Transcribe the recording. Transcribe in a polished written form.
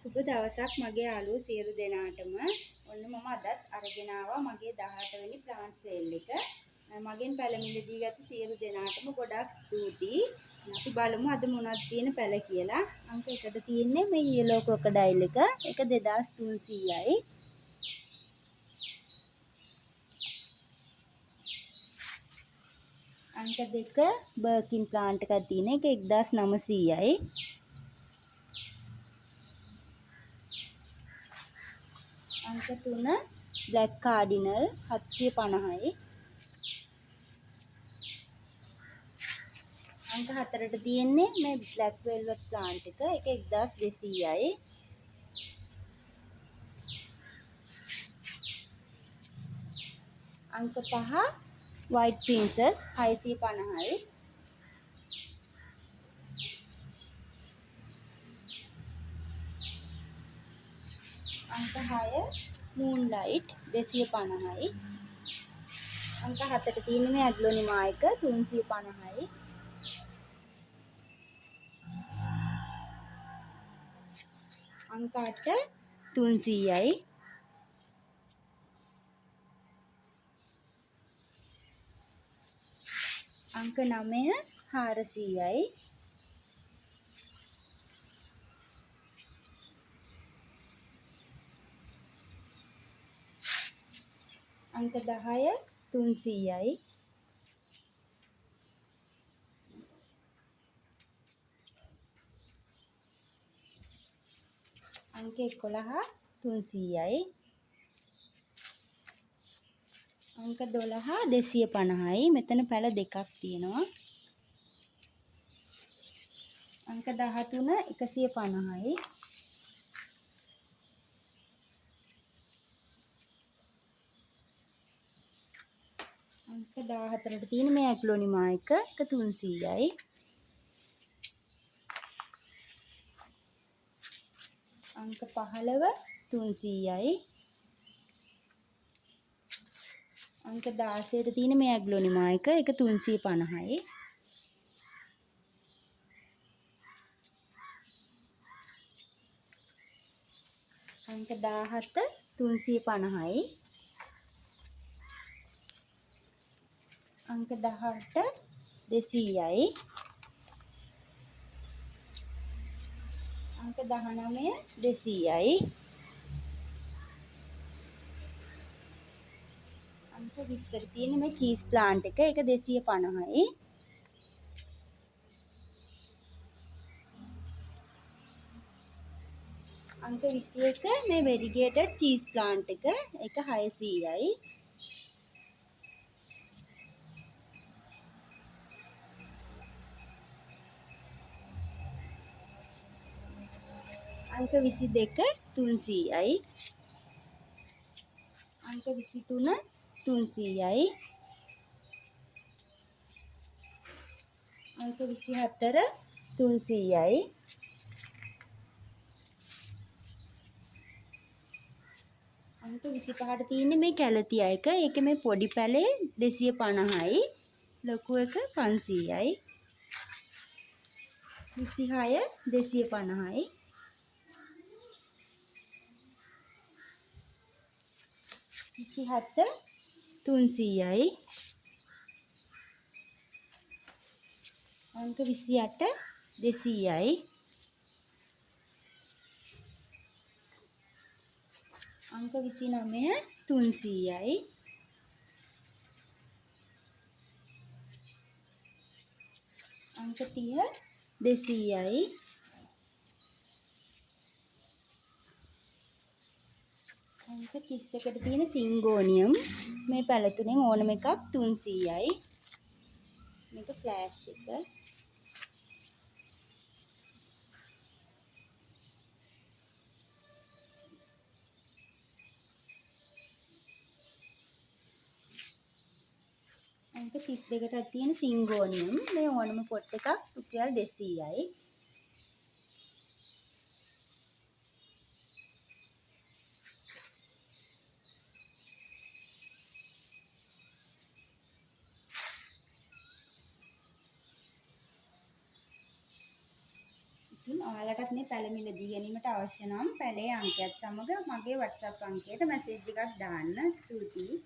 සුබ දවසක් මගේ යාළුවෝ සියලු දෙනාටම. ඔන්න මම අදත් අරගෙන ආවා මගේ 18 වෙනි ප්ලාන්ට් සේල් එක. මගෙන් පැලමිලදී ගත සියලු දෙනාටම ගොඩාක් ස්තුතියි. අපි බලමු අද මොනවද තියෙන පැල කියලා. අංක 1ට තියෙන්නේ මේ yellow crocodile එක. ඒක 2300යි. අංක 2 බර්කින් ප්ලාන්ට් එකක් තියෙන එක 1900යි. අංක 3 බ්ලැක් කාඩිනල් 750යි. අංක 4ට තියෙන්නේ මේ බ්ලැක් වෙල්වෙට් ප්ලාන්ට් එක 1200යි. අංක 5 වයිට් ප්‍රින්සස් 650යි. අංක 6 මූන්ලයිට් 250යි. අංක 7ට තියෙන්නේ මේ ඇග්ලොනිමා එක 350යි. අංක 8 300යි. අංක 9 400යි. අංක 10 300යි. අංක 11 300යි. අංක 12 250යි. මෙතන පැල දෙකක් තියෙනවා. අංක 13 150යි. අංක 14ට තියෙන මේ ඇග්ලොනිමා එක 300යි. අංක 15 300යි. අංක 16ට තියෙන මේ ඇග්ලොනිමා එක 350යි. අංක 17 350යි. අංක 18 200යි. අංක 19 200යි. අංක 20ට තියෙන මේ චීස් ප්ලාන්ට් එක 250යි. අංක 21 මේ වෙරිගේටඩ් චීස් ප්ලාන්ට් එක 600යි. අංක 22 300යි. අංක 23 300යි. අංක 24 300යි. අංක 25ට තියෙන්නේ මේ කැලතියා එක. ඒකේ මේ පොඩි පැලේ 250යි. ලොකු එක 500යි. 26 250යි. 27 300යි. අංක 28 200යි. අංක 29 300යි. අංක 30 200යි. අංක 31ට තියෙන සිංගෝනියම් මේ පැල තුනෙන් ඕනම එකක් 300යි. මේක ෆ්ලෑෂ් එක. අංක 32ට තියෙන සිංගෝනියම් මේ ඕනම පොට් එකක් රුපියල් 200යි. ඉතින් ඔයාලටත් මේ පැල මිලදී ගැනීමට අවශ්‍ය නම් පැලේ අංකයත් සමග මගේ WhatsApp අංකයට මැසේජ් එකක් දාන්න. ස්තුතියි.